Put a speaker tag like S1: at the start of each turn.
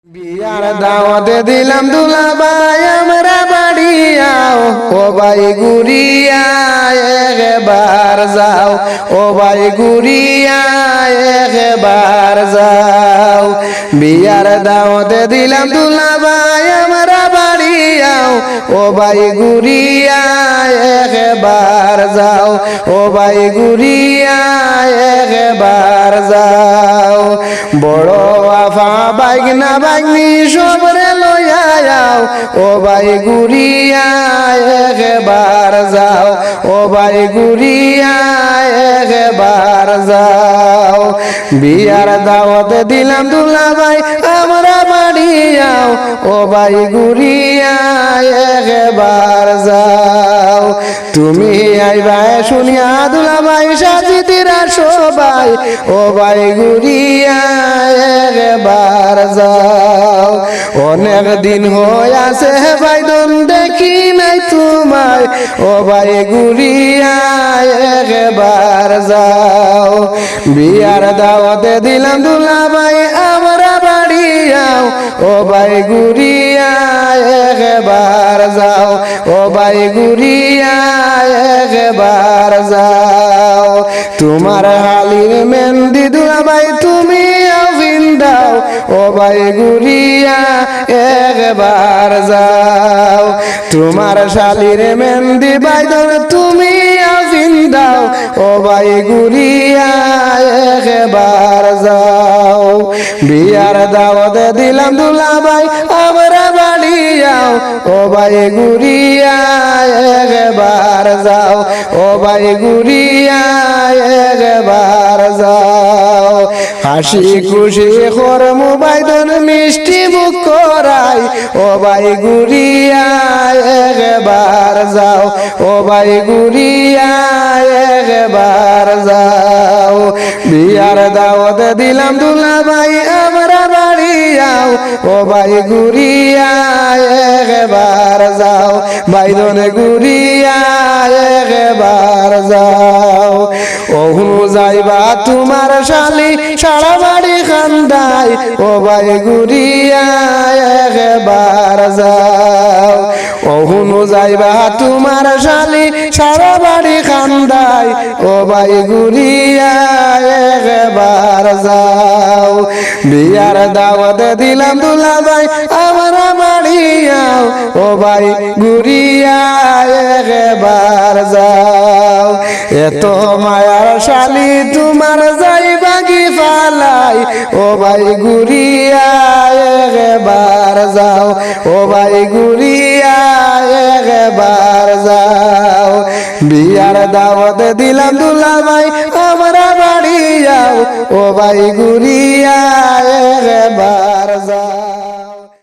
S1: বিয়ার দাওয়াতে দিলাম দুলাভাই আমরা বাড়ি আও ও ভাই ঘুরিয়া একবার যাও ও ভাই ঘুরিয়া একবার যাও বিয়ার দাওয়াতে দিলাম দুলাভাই আমরা বাড়ি আও ও ভাই ঘুরিয়া একবার যাও ও ভাই ঘুরিয়া একবার যাও বড় আফা বাইগনা বাইগনি সবরে লইয়া যাও ও ভাই ঘুরিয়া একবার যাও ও ভাই ঘুরিয়া একবার যাও বিয়ার দাওয়াত দিলাম দুলাভাই আমরা বাড়ি যাও ও ভাই ঘুরিয়া একবার যাও তুমি আইবা শুনিয়া দুলাভাই সাজিতিরা সবাই ও ভাই ঘুরিয়া একবার যাও অনেক দিন হয়ে আছে ভাইদন দেখি নাই তোমায় ও ভাই ঘুরিয়া একবার যাও বিয়ার দাওয়াতে দিলাম দুলাভাই আমরা বাড়ি যাও ও ভাই ঘুরিয়া একবার যাও ও ভাই ঘুরিয়া একবার যাও তোমার হালির মেহেন্দি দুলাভাই তুমি দাও ও ভাই ঘুরিয়া একবার যাও তোমার শালির মেহেন্দি বাইদন তুমি আফিন দাও ও ভাই ঘুরিয়া একবার যাও বিয়ার দাওয়াতে দিলাম দুলাভাই আমরা বাড়ি যাও ও ভাই ঘুরিয়া একবার যাও ও ভাই ঘুরিয়া একবার যাও হাসি খুশি করমু বাইদন মিষ্টি মুখ করাই ও ভাই ঘুরিয়া একবার যাও ও ভাই ঘুরিয়া একবার যাও বিয়ার দাওয়াত দিলাম দুলাভাই আমরা বাড়ি যাও ও ভাই ঘুরিয়া একবার যাও বাইদন ঘুরিয়া একবার যাও ওহু যাইবা তোমার শালি সারা বাড়ি খান্দাই ও ভাই ঘুরিয়া একবার যাও ওহুনু যাইবা তোমার শালি সারা বাড়ি খান্দাই ও ভাই ঘুরিয়া একবার যাও বিয়ার দাওয়াত দিলাম দুলাভাই আমরা বাড়ি যাও ও ভাই ঘুরিয়া একবার যাও এত মায়ার শালি তোমার যাইবা কি ফালাই ও ভাই ঘুরিয়া একবার যাও ও ভাই ঘুরিয়া একবার যাও বিয়ার দাওয়াত দিলাম দুলাভাই আমরা বাড়ি যাও ও ভাই ঘুরিয়া একবার